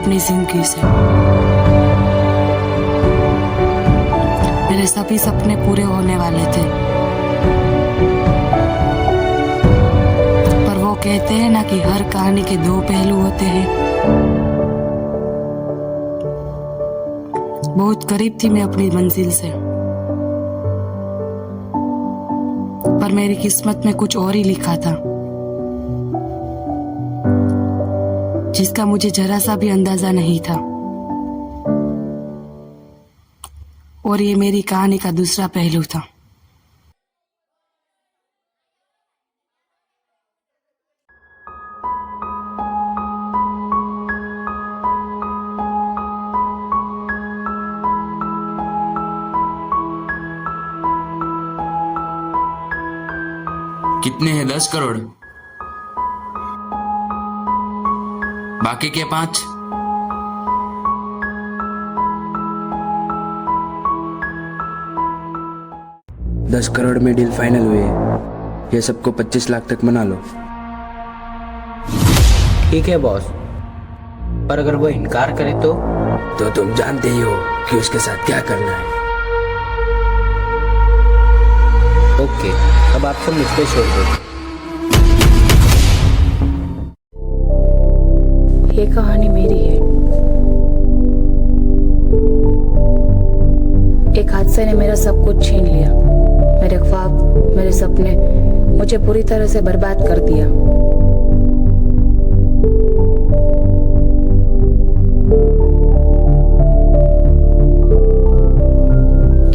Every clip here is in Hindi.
अपनी जिंदगी से। मेरे सभी सपने पूरे होने वाले थे, पर वो कहते हैं ना कि हर कहानी के दो पहलू होते हैं। बहुत करीब थी मैं अपनी मंजिल से, पर मेरी किस्मत में कुछ और ही लिखा था, जिसका मुझे जरा सा भी अंदाजा नहीं था। और ये मेरी कहानी का दूसरा पहलू था। कितने हैं? 10 करोड़। बाकी के 5? दस करोड़ में डील फाइनल हुई है। ये सबको 25 लाख तक मना लो। ठीक है बॉस, पर अगर वो इनकार करे तो तुम जानते ही हो कि उसके साथ क्या करना है। ओके, अब आप सब मुझ पे छोड़ दो। ये कहानी मेरी है। एक हादसे ने मेरा सब कुछ छीन लिया। मेरे ख्वाब, मेरे सपने मुझे पूरी तरह से बर्बाद कर दिया।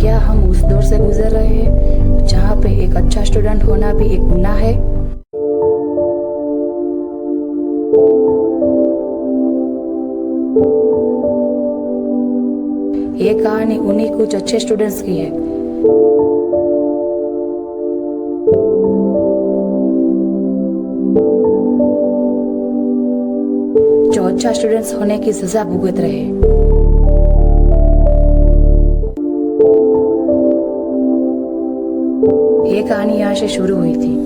क्या हम उस दौर से गुजर रहे हैं जहाँ पे एक अच्छा स्टूडेंट होना भी एक गुनाह है? ये कहानी उन्हीं कुछ अच्छे स्टूडेंट्स की है जो अच्छा स्टूडेंट्स होने की सजा भुगत रहे। ये कहानी यहाँ से शुरू हुई थी।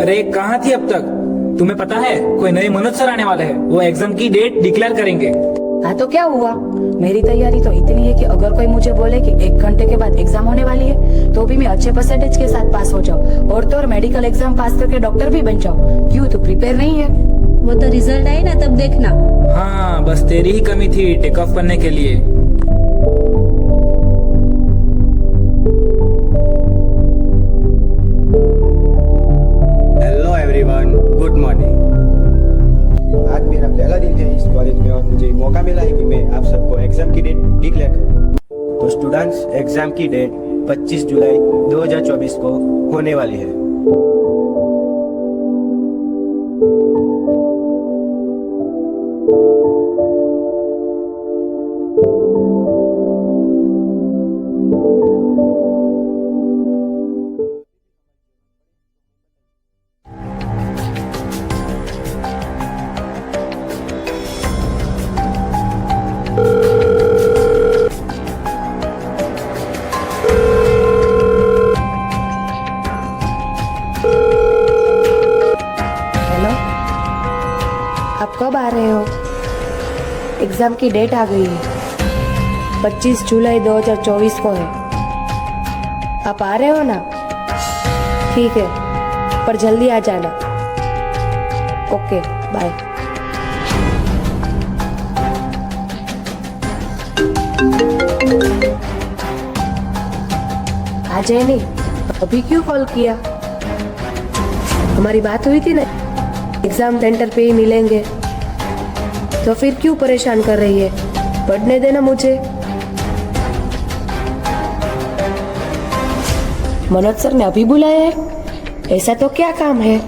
अरे कहाँ थी अब तक? तुम्हें पता है कोई नए मनोज सर आने वाले हैं। वो एग्जाम की डेट डिक्लेयर करेंगे। हाँ तो क्या हुआ? मेरी तैयारी तो इतनी है कि अगर कोई मुझे बोले कि 1 घंटे के बाद एग्जाम होने वाली है तो भी मैं अच्छे परसेंटेज के साथ पास हो जाऊँ और तो और मेडिकल एग्जाम पास करके डॉक्टर भी बन जाऊँ। क्यों, तू प्रिपेयर नहीं है? वो तो रिजल्ट आए ना तब देखना। हाँ, बस तेरी ही कमी थी टेक ऑफ करने के लिए। Hello everyone, good morning. आज मेरा पहला दिन है इस कॉलेज में और मुझे मौका मिला है कि मैं आप सबको एग्जाम की डेट डिक्लेयर करूं। तो स्टूडेंट्स, एग्जाम की डेट 25 जुलाई 2024 को होने वाली है। आप कब आ रहे हो? एग्जाम की डेट आ गई है, 25 जुलाई 2024 को है। आप आ रहे हो ना? ठीक है, पर जल्दी आ जाना। Okay, bye. आ जाए नहीं, अभी क्यों कॉल किया? हमारी बात हुई थी ना, एग्जाम सेंटर पे ही मिलेंगे, तो फिर क्यों परेशान कर रही है? पढ़ने देना मुझे। मनोज सर ने अभी बुलाया है, ऐसा तो क्या काम है?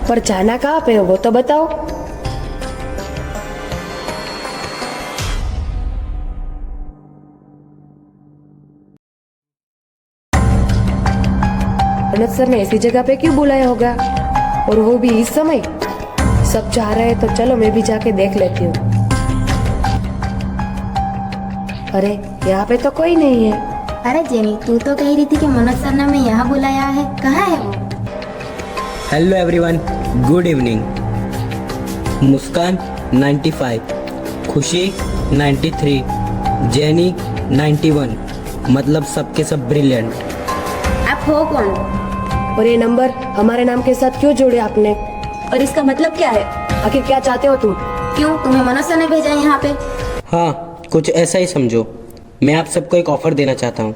पर जाना कहाँ पे है वो तो बताओ। मनोज सर ने ऐसी जगह पे क्यों बुलाया होगा, और वो भी इस समय? सब जा रहे हैं तो चलो मैं भी जाके देख लेती हूँ। अरे यहाँ पे तो कोई नहीं है। अरे जेनी, तू तो कह रही थी कि मनोज सर ने हमें यहाँ बुलाया है, कहाँ है वो? Hello everyone, good evening. Muskan 95, Khushi 93, jenny 91, मतलब सबके सब ब्रिलियंट। आप हो कौन? और ये नंबर हमारे नाम के साथ क्यों जोड़े आपने? और इसका मतलब क्या है? आखिर क्या चाहते हो तुम? क्यों, तुम्हें मनोज सर ने भेजा है यहाँ पे? हाँ, कुछ ऐसा ही समझो। मैं आप सबको एक ऑफर देना चाहता हूँ।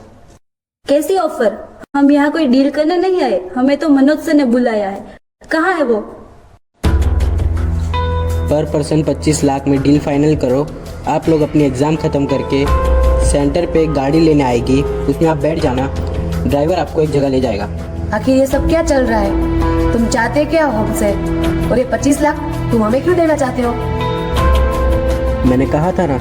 कैसी ऑफर? हम यहाँ कोई डील करने नहीं आए, हमें तो मनोज सर ने बुलाया है। कहाँ है वो? पर पर्सन 25 लाख में डील फाइनल करो। आप लोग अपनी एग्जाम खत्म करके सेंटर पे एक गाड़ी लेने आएगी, उसमें आप बैठ जाना, ड्राइवर आपको एक जगह ले जाएगा। आखिर ये सब क्या चल रहा है? तुम चाहते क्या हो हमसे? और ये 25 लाख तुम हमें क्यों देना चाहते हो? मैंने कहा था ना,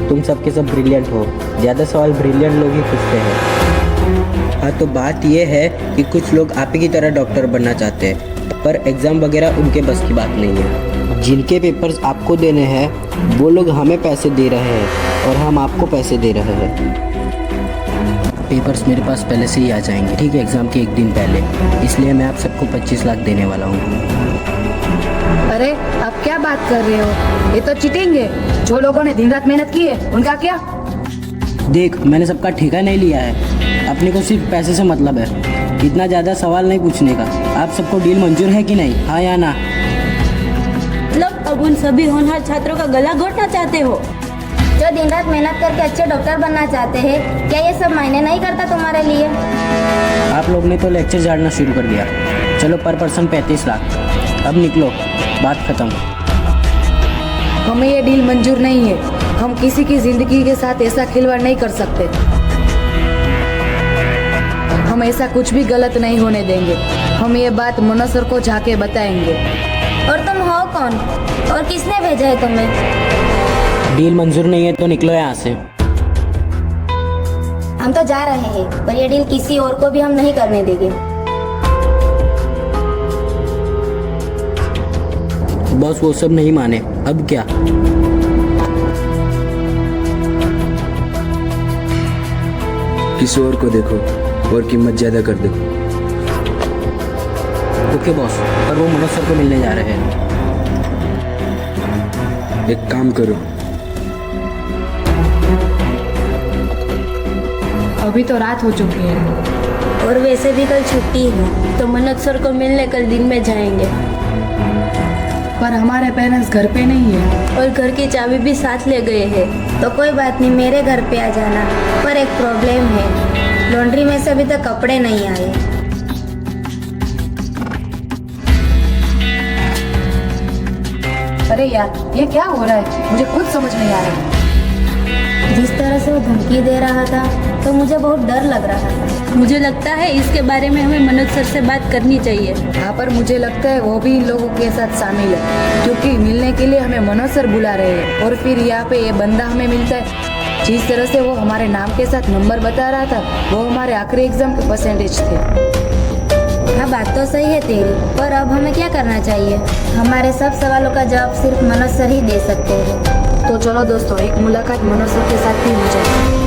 तुम सबके सब ब्रिलियंट हो। ज़्यादा सवाल ब्रिलियंट लोग ही पूछते हैं। हाँ, तो बात यह है कि कुछ लोग आप ही की तरह डॉक्टर बनना चाहते हैं, पर एग्ज़ाम वगैरह उनके बस की बात नहीं है। जिनके पेपर्स आपको देने हैं वो लोग हमें पैसे दे रहे हैं और हम आपको पैसे दे रहे हैं। पेपर्स मेरे पास पहले से ही आ जाएंगे, ठीक है, एग्ज़ाम के एक दिन पहले। इसलिए मैं आप सबको 25 लाख देने वाला हूँ। अरे आप क्या बात कर रहे हो? ये तो चीटिंग है। जो लोगों ने दिन रात मेहनत की है उनका क्या? देख, मैंने सबका ठेका नहीं लिया है, अपने को सिर्फ पैसे से मतलब है। इतना ज़्यादा सवाल नहीं पूछने का। आप सबको डील मंजूर है कि नहीं, हाँ या ना? मतलब अब उन सभी होनहार छात्रों का गला घोटना चाहते हो? जो दिन रात मेहनत करके अच्छे डॉक्टर बनना चाहते हैं, क्या ये सब मायने नहीं करता तुम्हारे लिए? आप लोग ने तो लेक्चर झाड़ना शुरू कर दिया। चलो, पर पर्सन 35 लाख। अब निकलो, बात खत्म। हमें ये डील मंजूर नहीं है। हम किसी की जिंदगी के साथ ऐसा खिलवाड़ नहीं कर सकते। हम ऐसा कुछ भी गलत नहीं होने देंगे। हम ये बात मनोज सर को जाके बताएंगे। और तुम हो कौन? और किसने भेजा है तुम्हें? डील मंजूर नहीं है तो निकलो यहाँ से। हम तो जा रहे हैं, पर ये डील किसी और को भी हम नहीं करने देंगे। बस वो सब नहीं माने, अब क्या? किसी और को देखो और कीमत ज्यादा कर दो। ओके बॉस, पर वो मनोज सर को मिलने जा रहे हैं। एक काम करो, अभी तो रात हो चुकी है और वैसे भी कल छुट्टी है, तो मनोज सर को मिलने कल दिन में जाएंगे। पर हमारे पेरेंट्स घर पे नहीं है और घर की चाबी भी साथ ले गए हैं। तो कोई बात नहीं, मेरे घर पे आ जाना। पर एक प्रॉब्लम है, लॉन्ड्री में से अभी तक कपड़े नहीं आए। अरे यार, ये क्या हो रहा है? मुझे खुद समझ नहीं आ रहा। जिस तरह से वो धमकी दे रहा था तो मुझे बहुत डर लग रहा था। मुझे लगता है इसके बारे में हमें मनोज सर से बात करनी चाहिए। यहाँ पर मुझे लगता है वो भी इन लोगों के साथ शामिल है, क्योंकि मिलने के लिए हमें मनोज सर बुला रहे हैं और फिर यहाँ पे ये बंदा हमें मिलता है। जिस तरह से वो हमारे नाम के साथ नंबर बता रहा था, वो हमारे आखिरी एग्जाम के परसेंटेज थे। हाँ, बात तो सही है तेरी, पर अब हमें क्या करना चाहिए? हमारे सब सवालों का जवाब सिर्फ मनोज सर ही दे सकते हैं। तो चलो दोस्तों, एक मुलाकात मनोज सर के साथ भी हो जाए।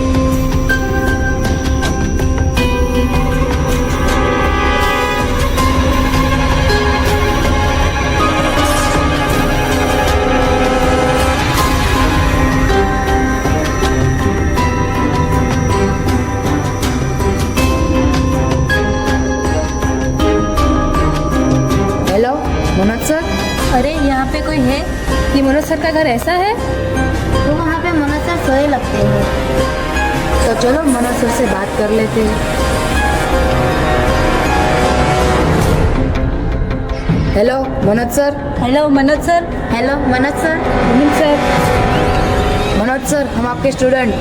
Hello Manoj sir. अरे यहाँ पे कोई है? ये मनोज सर का घर ऐसा है? तो वहाँ पे मनोज सर सोए लगते हैं। तो चलो मनोज सर से बात कर लेते हैं। Hello Manoj sir. Hello Manoj sir. Hello Manoj sir. Manoj sir, हम आपके स्टूडेंट।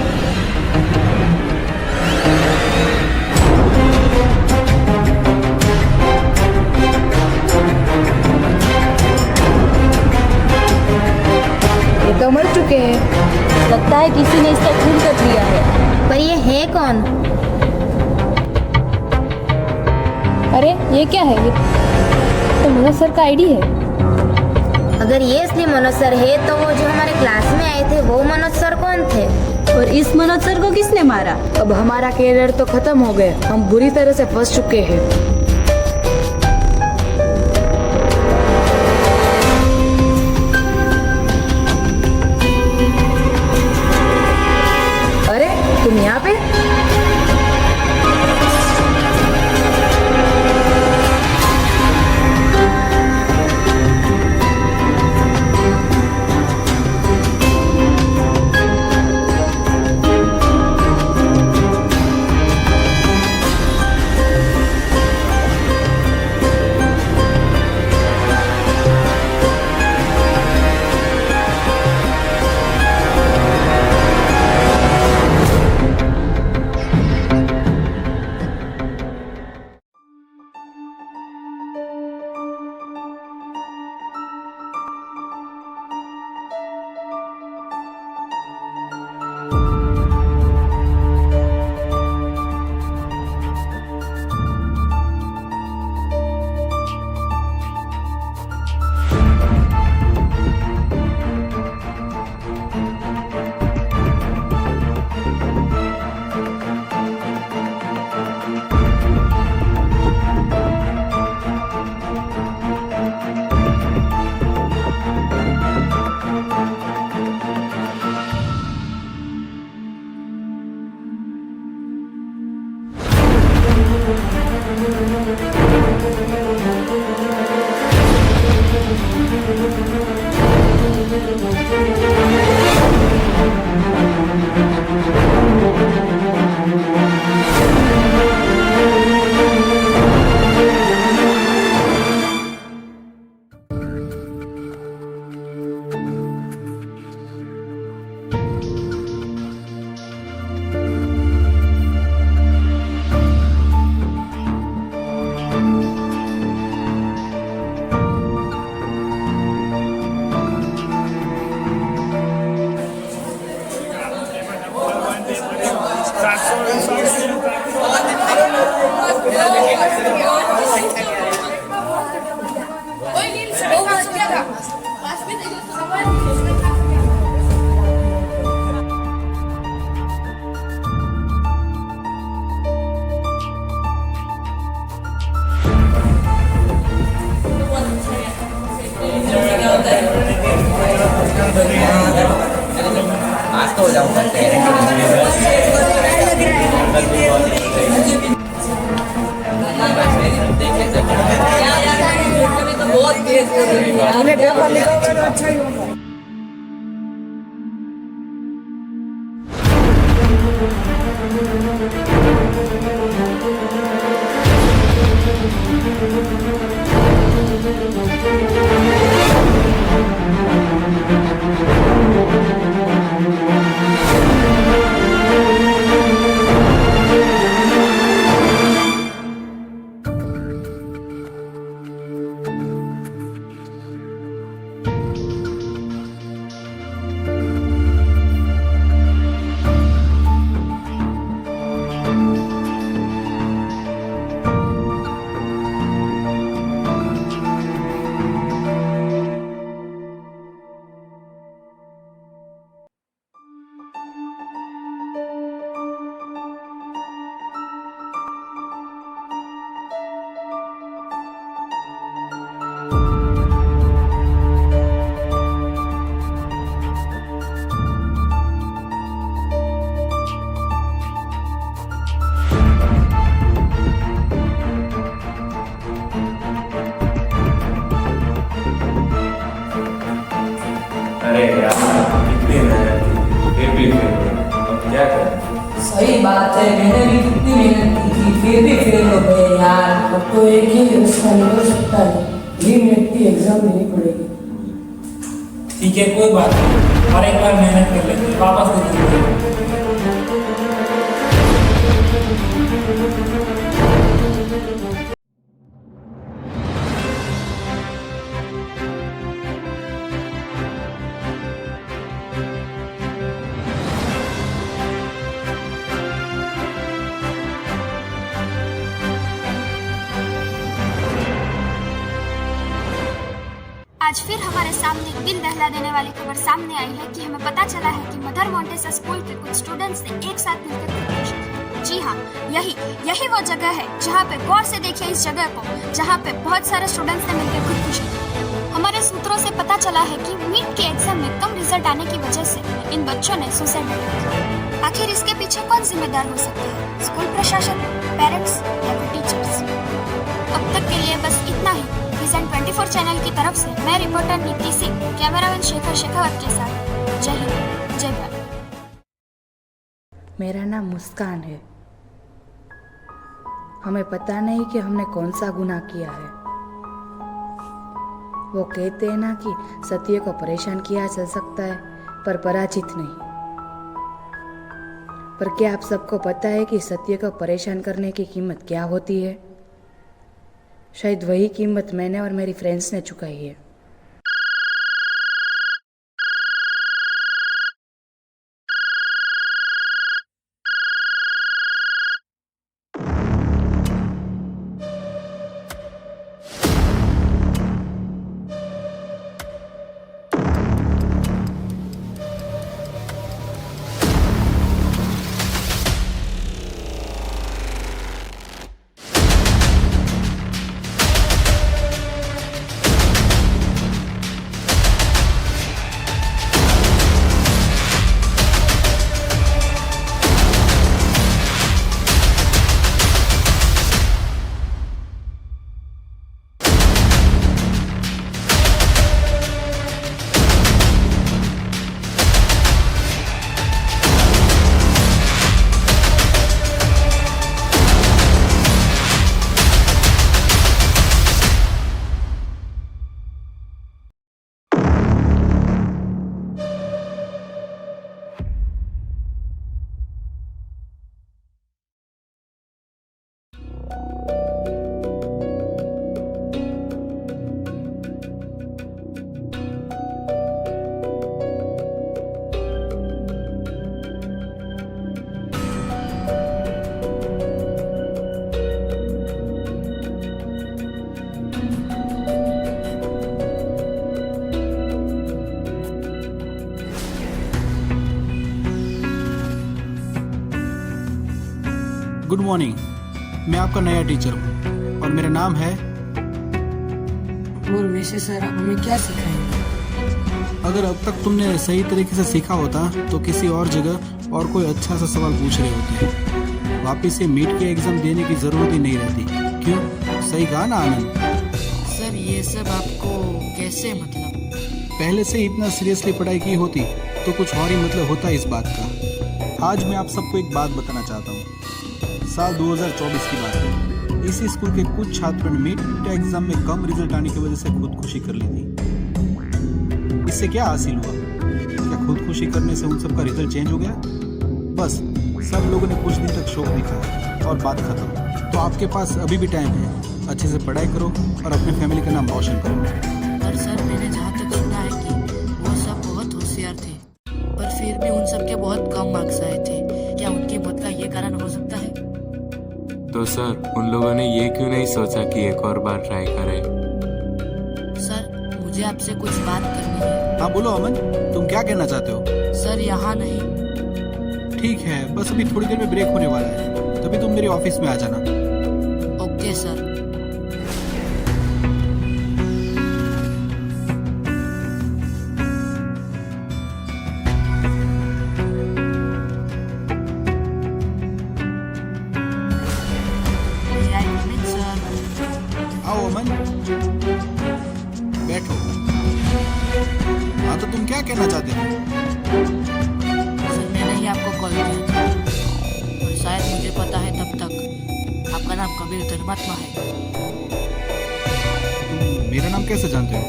ये तो मर चुके हैं। लगता है किसी ने इसका खून कर दिया है। पर ये है कौन? अरे ये क्या है? ये तो मनोज सर का आईडी है। अगर ये असली मनोज सर है तो वो जो हमारे क्लास में आए थे वो मनोज सर कौन थे? और इस मनोज सर को किसने मारा? अब हमारा कैरियर तो खत्म हो गया, हम बुरी तरह से फंस चुके हैं। अरे तुम यहाँ पे? अरे यार कितनी मेहनत की फिर भी फेल हो, अब क्या करें? सही बात है, मैंने भी कितनी मेहनत की थी फिर भी फेल हो गए यार। अब तो एक ही रास्ता निकल सकता है, रीमेट की एग्जाम देनी पड़ेगी। ठीक है कोई बात नहीं, और एक बार मेहनत कर लेंगे, वापस दे देंगे। आज फिर हमारे सामने एक दिल दहला देने वाली खबर सामने आई है कि हमें पता चला है कि मदर मोंटेसा स्कूल के कुछ स्टूडेंट्स ने एक साथ मिलकर खुदकुशी की। जी हाँ, यही वो जगह है जहाँ पे, गौर से देखिए इस जगह को, जहाँ पे बहुत सारे स्टूडेंट्स ने मिलकर खुदकुशी की। हमारे सूत्रों से पता चला है कि मीट के एग्जाम में कम रिजल्ट आने की वजह से इन बच्चों ने सुसाइड किया। आखिर इसके पीछे कौन जिम्मेदार हो सकता है? स्कूल प्रशासन, पेरेंट्स या फिर टीचर्स? अब तक के लिए बस इतना ही। विजन 24 चैनल की तरफ से मैं रिपोर्टर नीति सिंह, कैमरामैन शेखर शेखावत के साथ। जय हिंद, जय भारत। मेरा नाम मुस्कान है। हमें पता नहीं कि हमने कौन सा गुनाह किया है। वो कहते हैं ना कि सत्य को परेशान किया जा सकता है पर पराजित नहीं। पर क्या आप सबको पता है कि सत्य को परेशान करने की कीमत क्या होती है? शायद वही कीमत मैंने और मेरी फ्रेंड्स ने चुकाई है। गुड मॉर्निंग, मैं आपका नया टीचर हूँ और मेरा नाम है। और वैसे सर आप हमें क्या सिखाएंगे? अगर अब तक तुमने सही तरीके से सीखा होता तो किसी और जगह और कोई अच्छा सा सवाल पूछ रहे होते। वापिस से मीट के एग्जाम देने की जरूरत ही नहीं रहती। क्यों, सही कहा ना आनंद? सर ये सब आपको कैसे, मतलब? पहले से ही इतना सीरियसली पढ़ाई की होती तो कुछ और ही मतलब होता इस बात का। आज मैं आप सबको एक बात बताना चाहता हूँ। साल 2024 की बात है। इसी स्कूल के कुछ छात्रों ने मीट एग्जाम में कम रिजल्ट आने की वजह से खुदकुशी कर ली थी। इससे क्या हासिल हुआ? क्या खुदकुशी करने से उन सबका रिजल्ट चेंज हो गया? बस सब लोगों ने कुछ दिन तक शौक दिखाया और बात खत्म। तो आपके पास अभी भी टाइम है, अच्छे से पढ़ाई करो और अपने फैमिली का नाम रोशन करो। पर सर मैंने जहाँ तक सुना है कि वो सब बहुत होशियार थे, पर फिर भी उन सब के बहुत कम मार्क्स आए थे। क्या उनकी मौत का ये कारण हो सकता है? तो सर उन लोगों ने ये क्यों नहीं सोचा कि एक और बार ट्राई करें? सर मुझे आपसे कुछ बात करनी है। हाँ बोलो अमन, तुम क्या कहना चाहते हो? सर यहाँ नहीं। ठीक है, बस अभी थोड़ी देर में ब्रेक होने वाला है, तभी तुम मेरे ऑफिस में आ जाना। Okay sir. आओ अमन, बैठो। हाँ तो तुम क्या कहना चाहते हो? सर मैंने ही आपको कॉल किया था और शायद मुझे पता है तब तक आपका नाम कबीर धर्मात्मा है। तुम मेरा नाम कैसे जानते हो?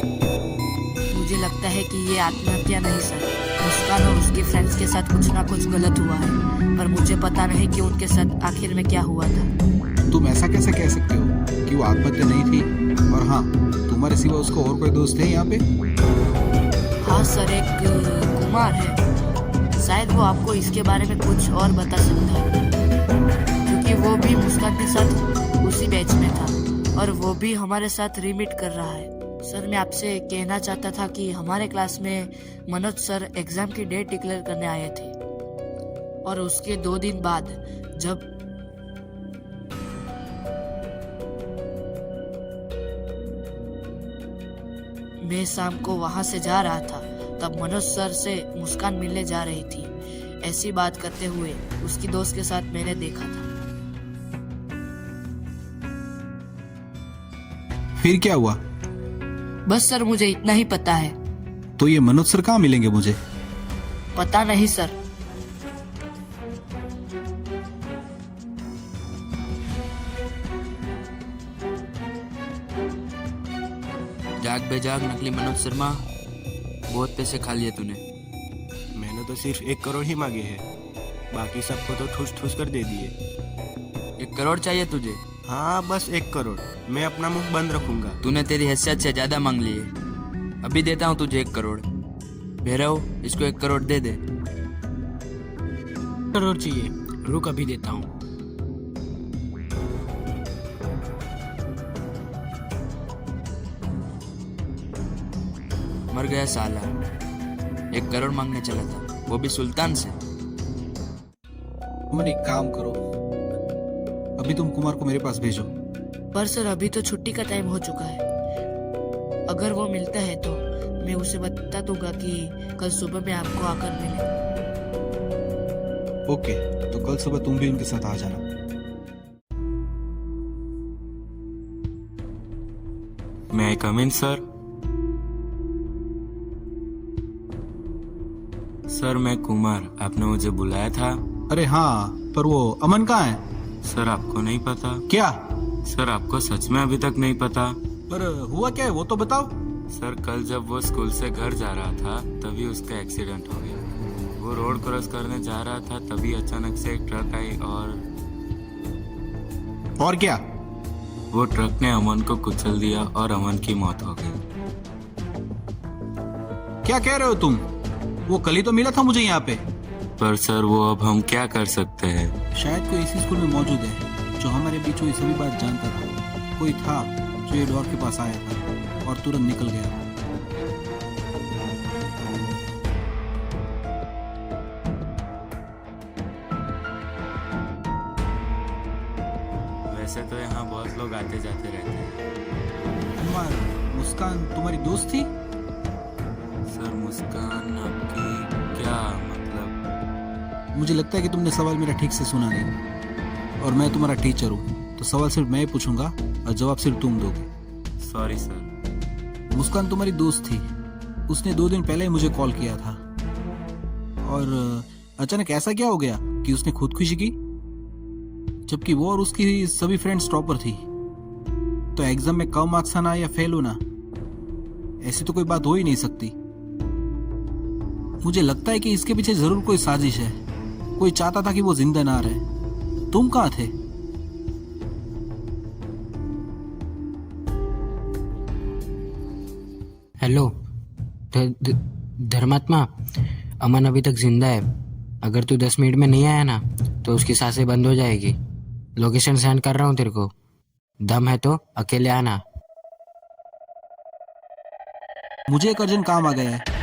मुझे लगता है कि ये आत्महत्या नहीं सर, मुस्कान और उसके फ्रेंड्स के साथ कुछ ना कुछ गलत हुआ है, पर मुझे पता नहीं कि उनके साथ आखिर में क्या हुआ था। तुम ऐसा कैसे कह सकते हो कि वो आत्महत्या नहीं थी? और हाँ, तुम्हारे सिवा उसका और कोई दोस्त है यहाँ पे? हाँ सर, एक कुमार है, शायद वो आपको इसके बारे में कुछ और बता सकता है, क्योंकि वो भी मुस्कान के साथ उसी बैच में था और वो भी हमारे साथ रीमीट कर रहा है। सर मैं आपसे कहना चाहता था कि हमारे क्लास में मनोज सर एग्जाम की डेट डिक्लेयर करने आए थे और उसके 2 दिन बाद जब मैं शाम को वहां से जा रहा था तब मनोज सर से मुस्कान मिलने जा रही थी। ऐसी बात करते हुए उसकी दोस्त के साथ मैंने देखा था। फिर क्या हुआ? बस सर मुझे इतना ही पता है। तो ये मनोज सर कहाँ मिलेंगे मुझे? पता नहीं सर। जाग बेजाग नकली मनोज शर्मा, बहुत पैसे खा लिए तूने। मैंने तो सिर्फ 1 करोड़ ही मांगे हैं, बाकी सबको तो ठूस ठूस कर दे दिए। 1 करोड़ चाहिए तुझे? हाँ बस 1 करोड़, मैं अपना मुंह बंद रखूंगा। तूने तेरी हैसियत से ज्यादा मांग लिए। अभी देता हूँ तुझे 1 करोड़। भैरव, इसको 1 करोड़ दे दे। करोड़ चाहिए, रुक अभी देता हूँ। मर गया साला, 1 करोड़ मांगने चला था, वो भी सुल्तान से। तुम एक काम करो, अभी तुम कुमार को मेरे पास भेजो। पर सर अभी तो छुट्टी का टाइम हो चुका है। अगर वो मिलता है तो मैं उसे बता दूंगा कि कल सुबह में आपको आकर मिले। ओके, तो कल सुबह तुम भी उनके साथ आ जाना। मैं कम इन सर? सर मैं कुमार, आपने मुझे बुलाया था। अरे हाँ, पर वो अमन कहाँ है? सर आपको नहीं पता? क्या? सर आपको सच में अभी तक नहीं पता? पर हुआ क्या है वो तो बताओ। सर कल जब वो स्कूल से घर जा रहा था तभी उसका एक्सीडेंट हो गया। वो रोड क्रॉस करने जा रहा था तभी अचानक से एक ट्रक आई और क्या? वो ट्रक ने अमन को कुचल दिया और अमन की मौत हो गई। क्या कह रहे हो तुम? वो कल ही तो मिला था मुझे यहाँ पे। पर सर वो अब हम क्या कर सकते हैं? शायद कोई इसी स्कूल में मौजूद है जो हमारे बीच हुई सभी बात जानता था। कोई था जो ये डोर के पास आया था और तुरंत निकल गया। वैसे तो यहाँ बहुत लोग आते जाते रहते हैं। मुस्कान तुम्हारी दोस्त थी? सर मुस्कान आपकी क्या मतलब? मुझे लगता है कि तुमने सवाल मेरा ठीक से सुना नहीं, और मैं तुम्हारा टीचर हूँ तो सवाल सिर्फ मैं पूछूंगा और जवाब सिर्फ तुम दोगे। Sorry sir. मुस्कान तुम्हारी दोस्त थी, उसने 2 दिन पहले ही मुझे कॉल किया था। और अचानक ऐसा क्या हो गया कि उसने खुदकुशी की, जबकि वो और उसकी सभी फ्रेंड्स टॉपर थी। तो एग्जाम में कम मार्क्स आना या फेल होना, ऐसी तो कोई बात हो ही नहीं सकती। मुझे लगता है कि इसके पीछे जरूर कोई साजिश है। कोई चाहता था कि वो जिंदा ना रहे। तुम कहाँ थे? हेलो धर्मात्मा, अमन अभी तक जिंदा है। अगर तू 10 मिनट में नहीं आया ना तो उसकी सांसें बंद हो जाएगी। लोकेशन सेंड कर रहा हूँ तेरे को, दम है तो अकेले आना। मुझे एक अर्जेंट काम आ गया है।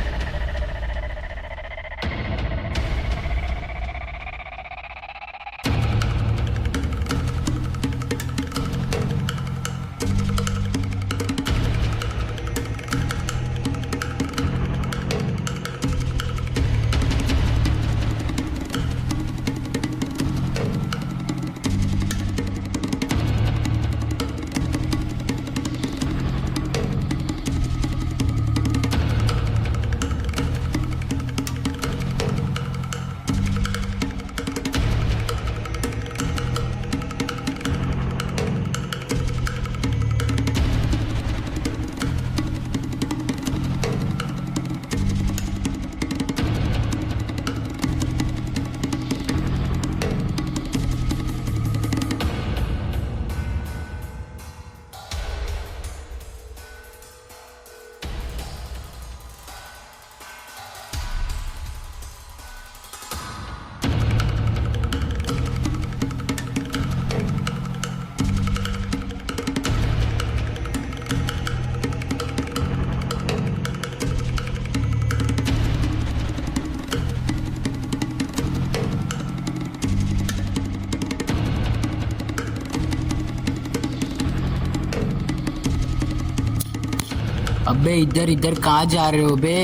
अबे इधर इधर कहाँ जा रहे हो बे?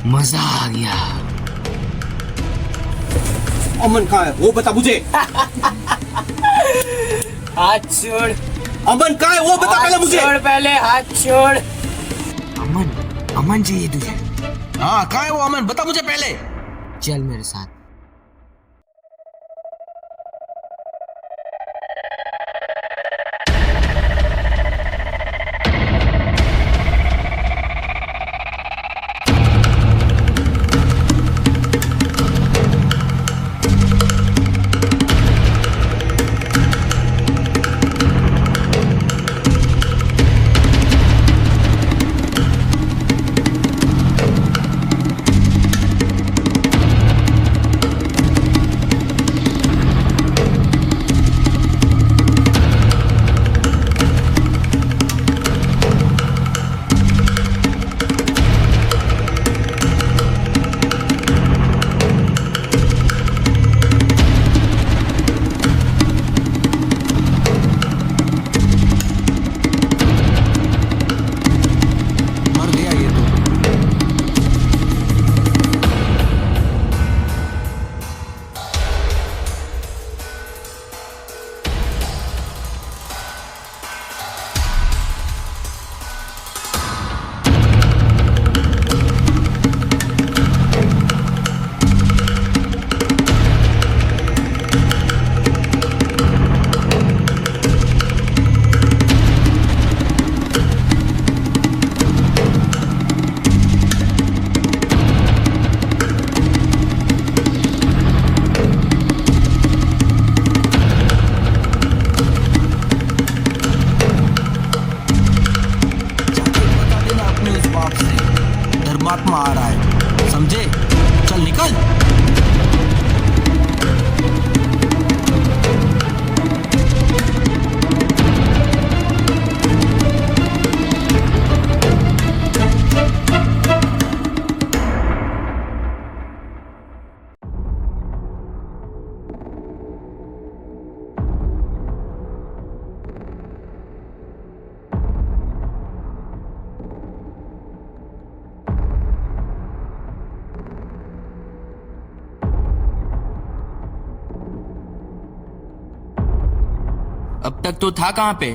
मजा आ गया। अमन कहाँ है वो बता मुझे। हाथ छोड़। अमन कहाँ है वो बता पहले मुझे। छोड़ पहले, हाथ छोड़। अमन, अमन चाहिए तुझे? हाँ कहाँ है वो अमन, बता मुझे पहले। चल मेरे साथ। धर्मात्मा आ रहा है, समझे? चल निकल। अब तक तो था कहाँ पे?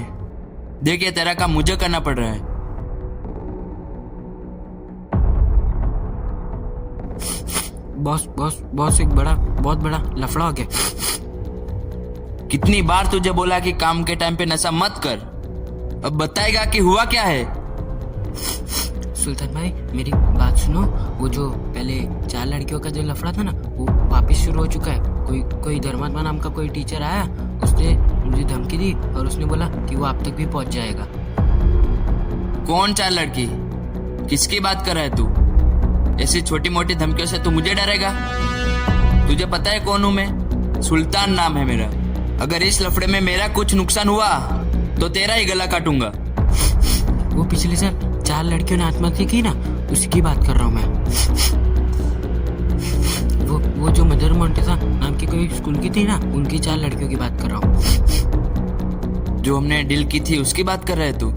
देखिए तेरा काम मुझे करना पड़ रहा है। बॉस बॉस बॉस एक बहुत बड़ा लफड़ा हो गया। कितनी बार तुझे बोला कि काम के टाइम पे नशा मत कर। अब बताएगा कि हुआ क्या है? सुल्तान भाई मेरी बात सुनो, वो जो पहले 4 लड़कियों का जो लफड़ा था ना, वो वापस शुरू हो चुका है। कोई धर्मात्मा नाम का कोई टीचर आया, उसने मुझे धमकी दी और उसने बोला कि वो आप तक भी पहुंच जाएगा। कौन 4 लड़की? किसकी बात कर रहा है तू? ऐसी छोटी मोटी धमकियों से तू मुझे डरेगा? तुझे पता है कौन हूं मैं? सुल्तान नाम है मेरा। अगर इस लफड़े में मेरा कुछ नुकसान हुआ तो तेरा ही गला काटूंगा। वो पिछले साल 4 लड़कियों ने आत्महत्या की ना, उसी की बात कर रहा हूँ मैं। वो जो मदर मोंटेसा नाम की कोई स्कूल की थी ना, उनकी 4 लड़कियों की बात कर रहा हूँ। जो हमने डील की थी उसकी बात कर रहे तू?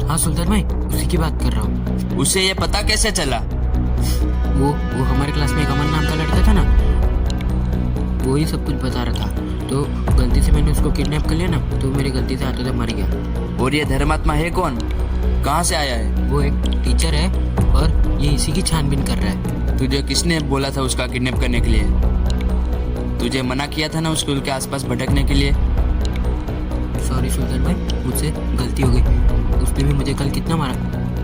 हाँ सुल्तान भाई, उसी की बात कर रहा हूँ। उसे ये पता कैसे चला? वो हमारे क्लास में एक अमन नाम का लड़का था ना, वो ही सब कुछ बता रहा था। तो गलती से मैंने उसको किडनैप कर लिया ना, तो मेरी गलती से हाथों से मर गया। और ये धर्मात्मा है कौन? कहाँ से आया है? वो एक टीचर है और ये इसी की छानबीन कर रहा है। तुझे किसने बोला था उसका किडनैप करने के लिए? तुझे मना किया था ना उस स्कूल के आसपास भटकने के लिए? सॉरी सुल्तान भाई, मुझसे गलती हो गई। उसने भी मुझे कल कितना मारा।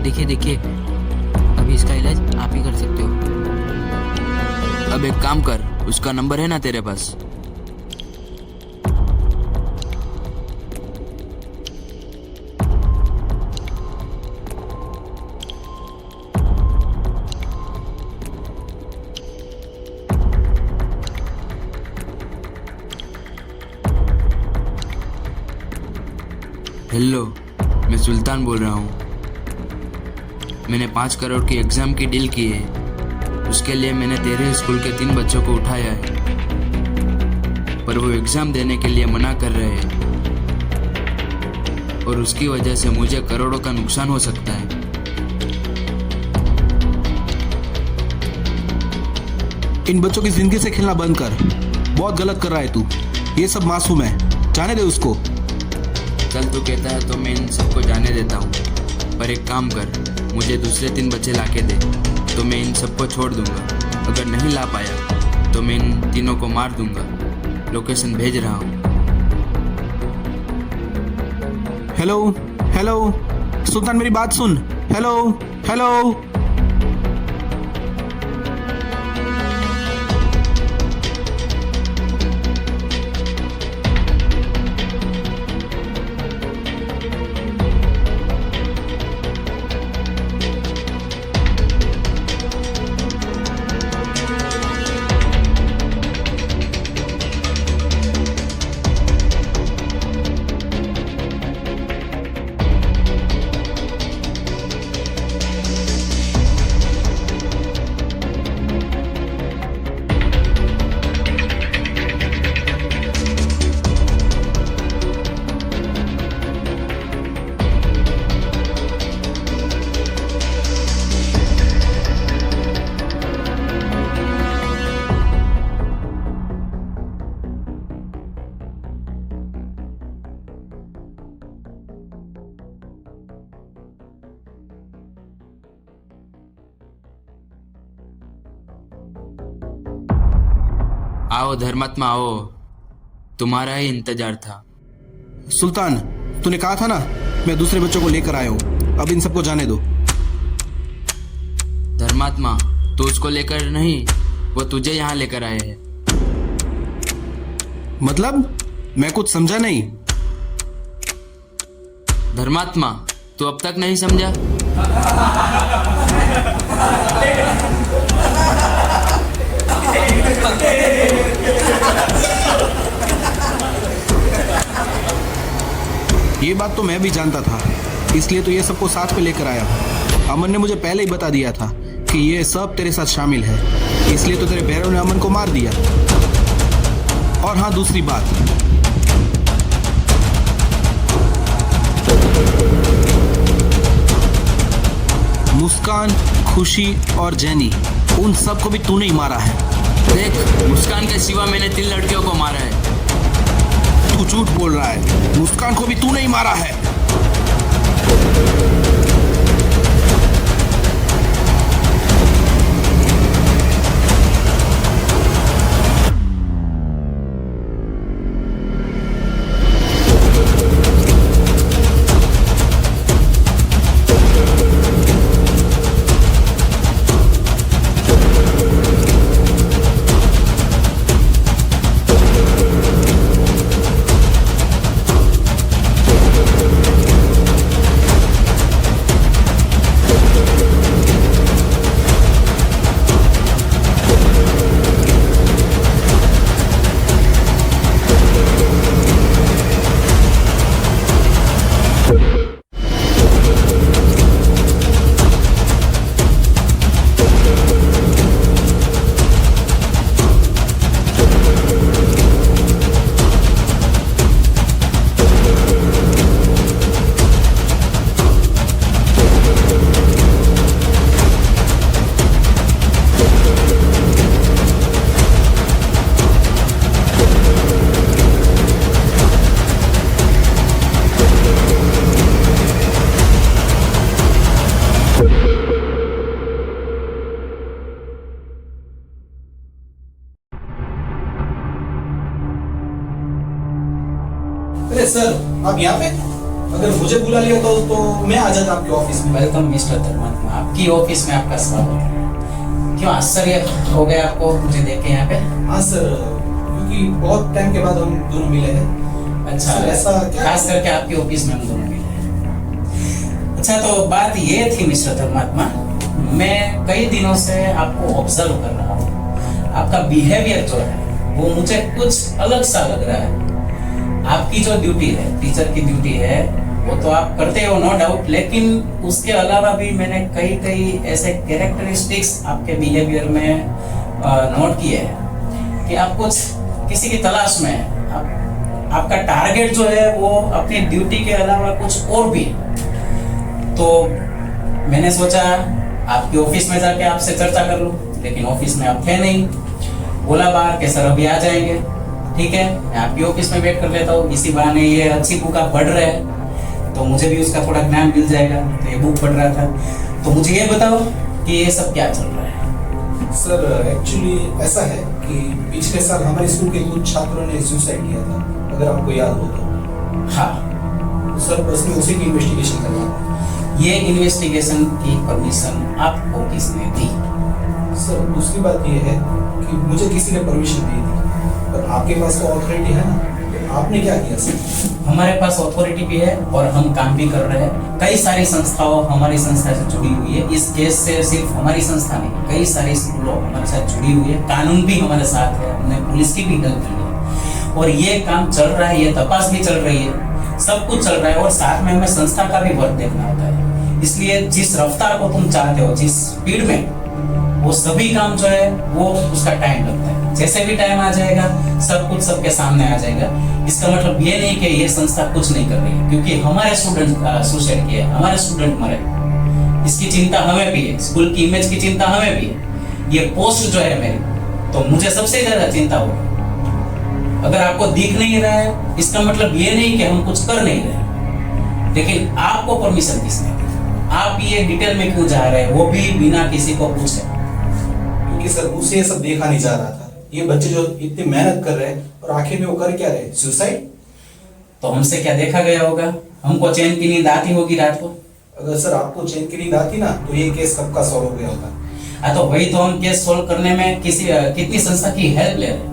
देखिए अभी इसका इलाज आप ही कर सकते हो। अब एक काम कर, उसका नंबर है ना तेरे पास? हेलो, मैं सुल्तान बोल रहा हूँ। मैंने 5 करोड़ की एग्जाम की डील की है। उसके लिए मैंने तेरे स्कूल के 3 बच्चों को उठाया है, पर वो एग्जाम देने के लिए मना कर रहे हैं। और उसकी वजह से मुझे करोड़ों का नुकसान हो सकता है। इन बच्चों की जिंदगी से खेलना बंद कर। बहुत गलत कर रहा है तू। ये सब मासूम है, जाने दे उसको। चल तू कहता है तो मैं इन सबको जाने देता हूँ, पर एक काम कर, मुझे दूसरे 3 बच्चे लाके दे तो मैं इन सबको छोड़ दूंगा। अगर नहीं ला पाया तो मैं इन तीनों को मार दूंगा। लोकेशन भेज रहा हूँ। हेलो हेलो सुल्तान, मेरी बात सुन। Hello hello. आओ धर्मात्मा आओ, तुम्हारा ही इंतजार था। सुल्तान, तूने कहा था ना मैं दूसरे बच्चों को लेकर आया हूँ। अब इन सबको जाने दो। धर्मात्मा, तू उसको लेकर नहीं, वो तुझे यहाँ लेकर आए हैं। मतलब? मैं कुछ समझा नहीं। धर्मात्मा, तू अब तक नहीं समझा? ये बात तो मैं भी जानता था, इसलिए तो ये सबको साथ में लेकर आया हूँ। अमन ने मुझे पहले ही बता दिया था कि ये सब तेरे साथ शामिल है, इसलिए तो तेरे भैरव ने अमन को मार दिया। और हाँ, दूसरी बात, मुस्कान, खुशी और जैनी, उन सबको भी तूने ही मारा है। देख, मुस्कान के सिवा मैंने 3 लड़कियों को मारा है। तू झूठ बोल रहा है। मुस्कान को भी तूने ही मारा है। अरे सर, आप यहाँ पे? अगर मुझे बुला लिया तो मैं आ जाता आपके ऑफिस में। वेलकम मिस्टर धर्मात्मा, आपकी ऑफिस में आपका स्वागत है। क्यों आश्चर्य हो गया आपको मुझे देख के यहाँ पे? हाँ सर, क्योंकि बहुत टाइम के बाद हम दोनों मिले हैं। अच्छा, ऐसा खास करके आपकी ऑफिस में हम दोनों मिले हैं। अच्छा, तो बात ये थी मिस्टर धर्मात्मा, मैं कई दिनों से आपको ऑब्जर्व कर रहा हूँ। आपका बिहेवियर जो है वो मुझे कुछ अलग सा लग रहा है। आपकी जो ड्यूटी है, टीचर की ड्यूटी है, वो तो आप करते हो नो डाउट, लेकिन उसके अलावा भी मैंने कई ऐसे कैरेक्टरिस्टिक्स आपके बिहेवियर में नोट किए हैं कि आप कुछ किसी की तलाश में हैं। आप आपका टारगेट जो है वो अपनी ड्यूटी के अलावा कुछ और भी है। तो मैंने सोचा आपके ऑफिस में जाके आपसे चर्चा कर लूं, लेकिन ऑफिस में आप थे नहीं। बोला बाहर के सर अभी आ जाएंगे। ठीक है, मैं आपके ऑफिस में वेट कर लेता हूँ। इसी बहाने ये अच्छी बुक आप पढ़ रहे हैं तो मुझे भी उसका थोड़ा ज्ञान मिल जाएगा। तो ये बुक पढ़ रहा था, तो मुझे ये बताओ कि ये सब क्या चल रहा है। सर एक्चुअली ऐसा है कि पिछले साल हमारे स्कूल के कुछ छात्रों ने सुसाइड किया था, अगर आपको याद हो तो। हाँ, तो सर बस में उसी की इन्वेस्टिगेशन करवा रहा है। ये इन्वेस्टिगेशन की परमिशन आपको किसने दी? सर दूसरी बात ये है कि मुझे किसी ने परमिशन दी थी, पर आपके पास तो अथॉरिटी है ना, तो आपने क्या किया सर? हमारे पास अथॉरिटी भी है और हम काम भी कर रहे हैं। कई सारी संस्थाओं हमारी संस्था से जुड़ी हुई है। इस केस से सिर्फ हमारी संस्था नहीं, कई सारी स्कूलों हमारे साथ जुड़ी हुई है। कानून भी हमारे साथ है, हमने पुलिस की भी हेल्प की है और ये काम चल रहा है। ये तपास भी चल रही है, सब कुछ चल रहा है और साथ में हमें संस्था का भी वर्क देखना होता है। इसलिए जिस रफ्तार को तुम चाहते हो, जिस स्पीड में, वो सभी काम जो है वो उसका टाइम लगता है। जैसे भी टाइम आ जाएगा सब कुछ सबके सामने आ जाएगा। इसका मतलब ये नहीं कि ये संस्था कुछ नहीं कर रही है, क्योंकि हमारे स्टूडेंट सुसाइड किए, हमारे स्टूडेंट मरे, इसकी चिंता हमें भी है। स्कूल की इमेज की चिंता हमें भी है। ये पोस्ट जो है मेरी, तो मुझे सबसे ज्यादा चिंता होगी। अगर आपको दिख नहीं रहा है इसका मतलब ये नहीं कि हम कुछ कर नहीं रहे, लेकिन आपको परमिशन किसने दी? आप ये डिटेल में क्यों जा रहे हैं, वो भी बिना किसी को पूछे? क्योंकि सर उसे ये सब देखा नहीं जा रहा था। ये बच्चे जो इतनी मेहनत कर रहे हैं और आखिर में वो कर क्या रहे? सुसाइड। तो हमसे क्या देखा गया होगा? हमको चैन की नींद आती होगी रात को? अगर सर आपको चैन की नींद आती ना तो ये केस कब का सॉल्व हो गया होता। तो वही तो हम केस सोल्व करने में कितनी संस्था की हेल्प ले रहे हैं।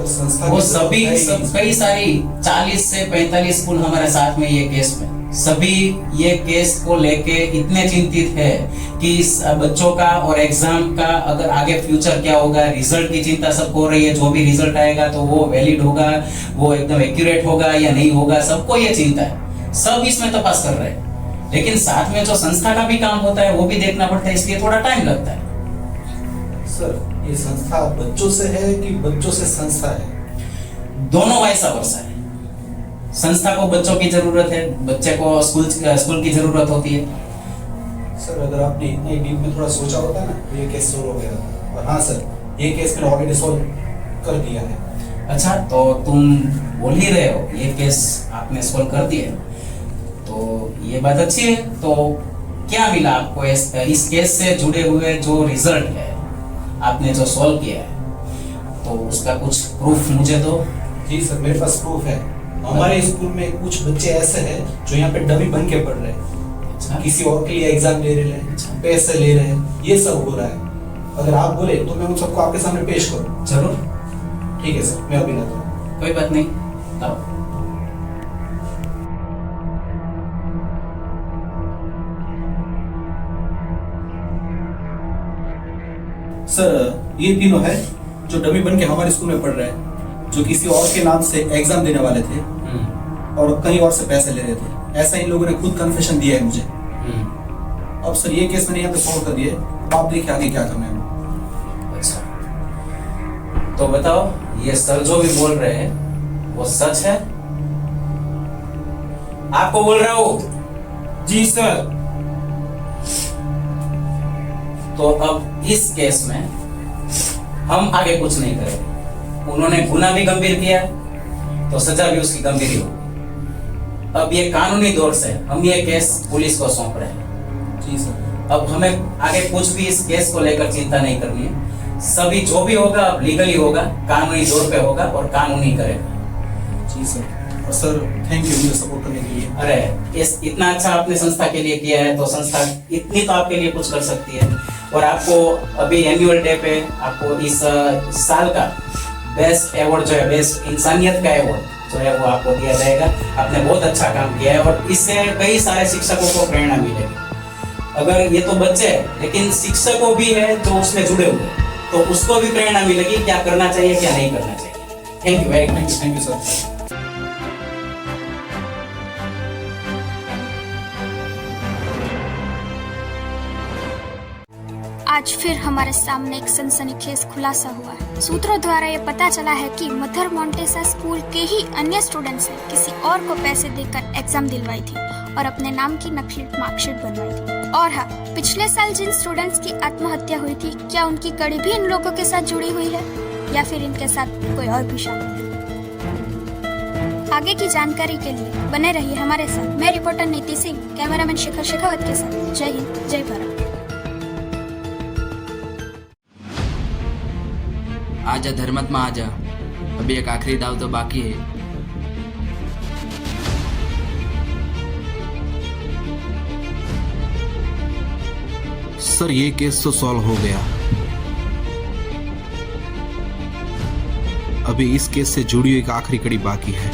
संस्था वो सभी कई सारी 40 से 45 स्कूल हमारे साथ में ये केस में, सभी ये केस को लेके इतने चिंतित है कि इस बच्चों का और एग्जाम का अगर आगे फ्यूचर क्या होगा, रिजल्ट की चिंता सबको हो रही है। जो भी रिजल्ट आएगा तो वो वैलिड होगा, वो एकदम एक्यूरेट होगा या नहीं होगा, सबको ये चिंता है। सब इसमें तपास कर रहे हैं, लेकिन साथ में जो संस्था का भी काम होता है वो भी देखना पड़ता है, इसलिए थोड़ा टाइम लगता है। सर ये संस्था बच्चों से है कि बच्चों से संस्था है? दोनों वैसा वर्षा है। संस्था को बच्चों की जरूरत है, बच्चे को स्कूल की जरूरत होती है। सर अगर आपने इतने डीप में थोड़ा सोचा होता ना तो ये केस सोल्व हो गया था। और हाँ सर, ये केस मैंने ऑलरेडी सोल्व कर दिया है। अच्छा, तो तुम बोल ही रहे हो ये केस आपने सोल्व कर दिया, तो ये बात अच्छी है। तो क्या मिला आपको इस केस से जुड़े हुए जो रिजल्ट है आपने जो सॉल्व किया है, तो उसका कुछ प्रूफ मुझे दो। जी सर, मेरे पास प्रूफ है। हमारे स्कूल में कुछ बच्चे ऐसे हैं जो यहाँ पे डमी बन के पढ़ रहे हैं। अच्छा। किसी और के लिए एग्जाम दे रहे हैं, पैसे ले रहे हैं, ये सब हो रहा है। अगर आप बोले तो मैं उन सबको आपके सामने पेश करूँ? जरूर। ठीक है सर, मैं अभी लाता हूँ। कोई बात नहीं, लाओ। सर ये तीनों है जो डमी बन के हमारे स्कूल में पढ़ रहे हैं, जो किसी और के नाम से एग्जाम देने वाले थे और कहीं और से पैसे ले रहे थे। ऐसा इन लोगों ने खुद कन्फेशन दिया है मुझे। अब सर ये केस मैंने यहाँ पे सॉल्व कर दिया है, आप देखिए आगे क्या करना है। अच्छा, तो बताओ ये सर जो भी बोल रहे हैं वो सच है? आपको बोल रहा हूँ। जी सर। तो अब इस केस में हम आगे कुछ नहीं करेंगे। उन्होंने गुनाह भी गंभीर किया तो सजा भी उसकी गंभीर ही होगी। अब ये कानूनी दौर से हम ये केस पुलिस को सौंप रहे हैं। जी सर। अब हमें आगे कुछ भी इस केस को लेकर चिंता नहीं करनी है। सभी जो भी होगा अब लीगली होगा, कानूनी दौर पे होगा और कानून ही करेगा। जी सर। और सर थैंक यू मुझे सपोर्ट करने के लिए। अरे इतना अच्छा आपने संस्था के लिए किया है तो संस्था इतनी तो आपके लिए कुछ कर सकती है। और आपको अभी एनुअल डे पे आपको इस साल का बेस्ट अवार्ड जो है, बेस्ट इंसानियत का अवार्ड जो है वो आपको दिया जाएगा। आपने बहुत अच्छा काम किया है और इससे कई सारे शिक्षकों को प्रेरणा मिलेगी। अगर ये तो बच्चे हैं लेकिन शिक्षकों भी है जो उसमें जुड़े हुए, तो उसको भी प्रेरणा मिलेगी क्या करना चाहिए क्या नहीं करना चाहिए। Thank you very much. Thank you sir. आज फिर हमारे सामने एक सनसनीखेज खुलासा हुआ है। सूत्रों द्वारा ये पता चला है कि मदर मोंटेसा स्कूल के ही अन्य स्टूडेंट्स ने किसी और को पैसे देकर एग्जाम दिलवाई थी और अपने नाम की नकली मार्कशीट बनवाई थी। और हाँ, पिछले साल जिन स्टूडेंट्स की आत्महत्या हुई थी, क्या उनकी कड़ी भी इन लोगों के साथ जुड़ी हुई है या फिर इनके साथ कोई और भी शामिल है? आगे की जानकारी के लिए बने रहिए हमारे साथ। मैं रिपोर्टर नीति सिंह, कैमरामैन शिखर शेखावत के साथ। जय हिंद, जय भारत। आजा धर्मात्मा आजा, अभी एक आखिरी दाव तो बाकी है। सर ये केस तो सॉल्व हो गया, अभी इस केस से जुड़ी हुई एक आखिरी कड़ी बाकी है।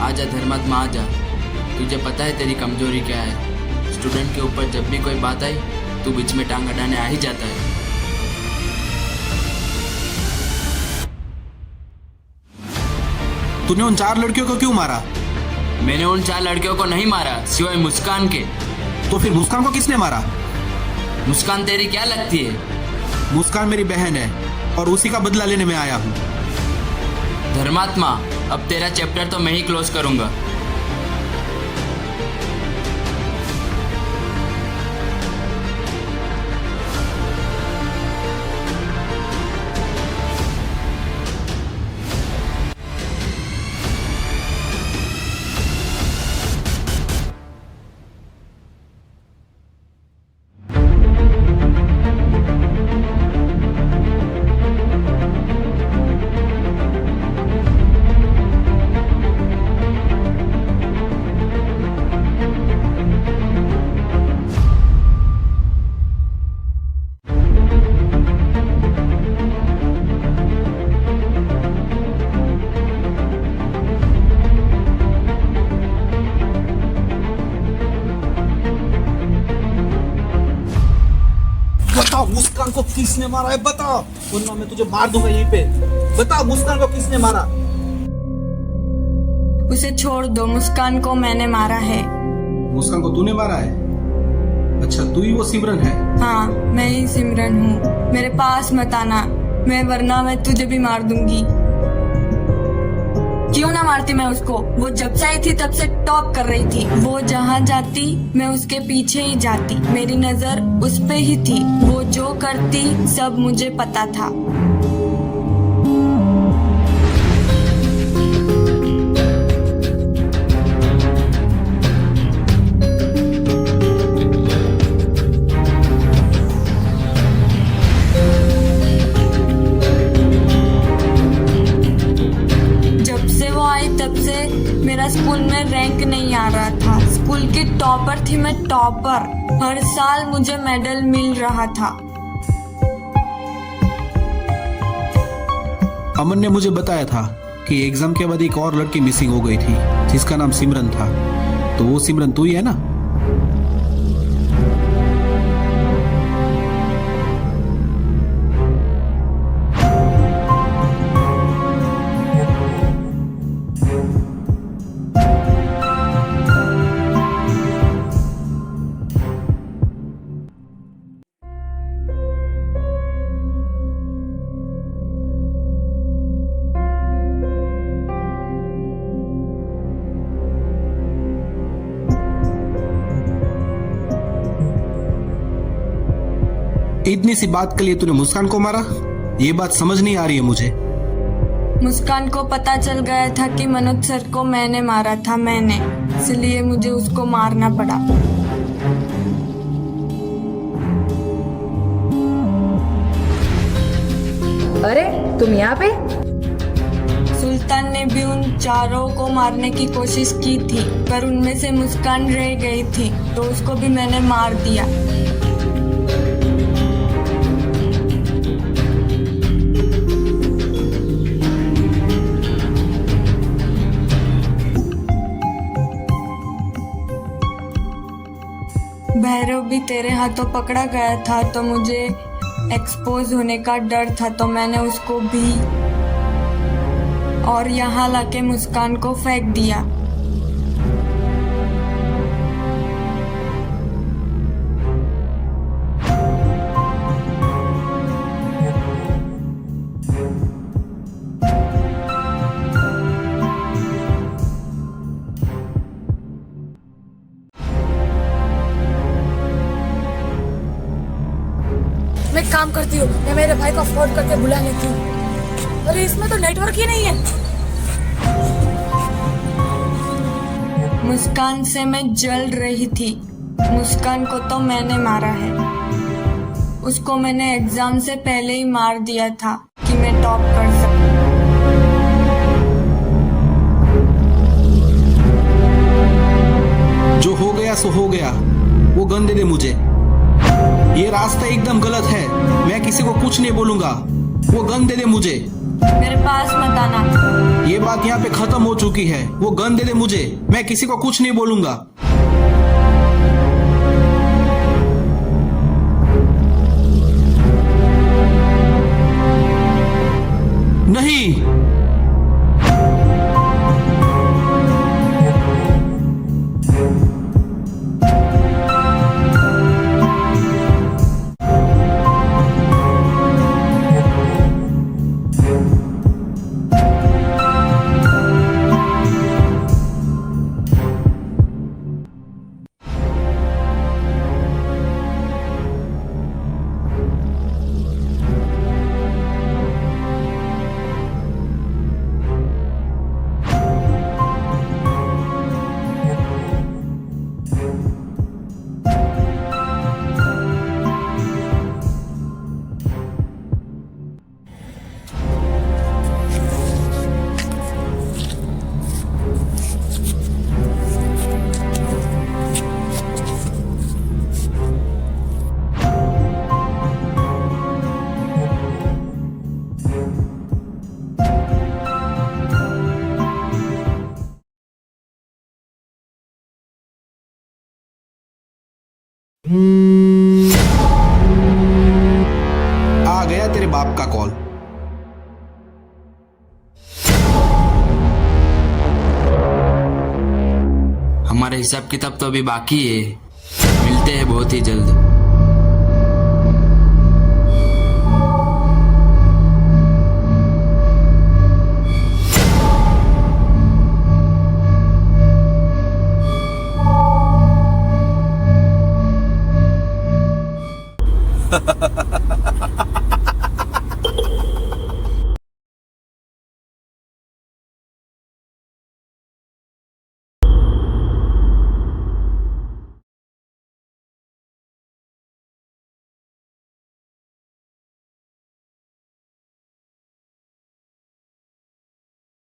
आजा धर्मात्मा आजा, तुझे पता है तेरी कमजोरी क्या है। स्टूडेंट के ऊपर जब भी कोई बात आई तू बीच में टांग अड़ाने आ ही जाता है। तूने उन 4 लड़कियों को क्यों मारा? मैंने उन 4 लड़कियों को नहीं मारा, सिवाय मुस्कान के। तो फिर मुस्कान को किसने मारा? मुस्कान तेरी क्या लगती है? मुस्कान मेरी बहन है और उसी का बदला लेने में आया हूँ। धर्मात्मा, अब तेरा चैप्टर तो मैं ही क्लोज करूंगा। बता मुस्कान को किसने मारा है, बता, वरना मैं तुझे मार दूंगा यहीं पे। बता मुस्कान को किसने मारा? उसे छोड़ दो, मुस्कान को मैंने मारा है। मुस्कान को तूने मारा है? अच्छा, तू ही वो सिमरन है? हाँ, मैं ही सिमरन हूँ। मेरे पास मत आना, वरना मैं तुझे भी मार दूंगी। क्यों ना मारती मैं उसको? वो जब से आई थी तब से टॉप कर रही थी। वो जहाँ जाती मैं उसके पीछे ही जाती, मेरी नजर उस पे ही थी। वो जो करती सब मुझे पता था। तब से मेरा स्कूल में रैंक नहीं आ रहा था। स्कूल की टॉपर थी मैं, टॉपर। हर साल मुझे मेडल मिल रहा था। अमन ने मुझे बताया था कि एग्जाम के बाद एक और लड़की मिसिंग हो गई थी जिसका नाम सिमरन था। तो वो सिमरन तू ही है ना? इतनी सी बात के लिए तूने मुस्कान को मारा? ये बात समझ नहीं आ रही है मुझे। मुस्कान को पता चल गया था कि मनोज सर को मैंने मारा था, इसलिए मुझे उसको मारना पड़ा। अरे तुम यहाँ पे? सुल्तान ने भी उन 4 को मारने की कोशिश की थी, पर उनमें से मुस्कान रह गई थी, तो उसको भी मैंने मार दिया। भैरव भी तेरे हाथों पकड़ा गया था, तो मुझे एक्सपोज होने का डर था, तो मैंने उसको भी और यहाँ लाके मुस्कान को फेंक दिया। काम करती हूँ, मैं मेरे भाई को फोन करके बुला लेती हूँ। अरे इसमें तो नेटवर्क ही नहीं है। मुस्कान से मैं जल रही थी। मुस्कान को तो मैंने मारा है। उसको मैंने एग्जाम से पहले ही मार दिया था कि मैं टॉप कर सकूं। जो हो गया सो हो गया, वो गन दे दे मुझे। ये रास्ता एकदम गलत है, मैं किसी को कुछ नहीं बोलूंगा। वो गन दे दे मुझे। मेरे पास मत आना। ये बात यहाँ पे खत्म हो चुकी है। वो गन दे दे मुझे, मैं किसी को कुछ नहीं बोलूंगा। नहीं। आ गया तेरे बाप का कॉल। हमारा हिसाब किताब तो अभी बाकी है, मिलते हैं बहुत ही जल्द। Ha ha ha ha ha.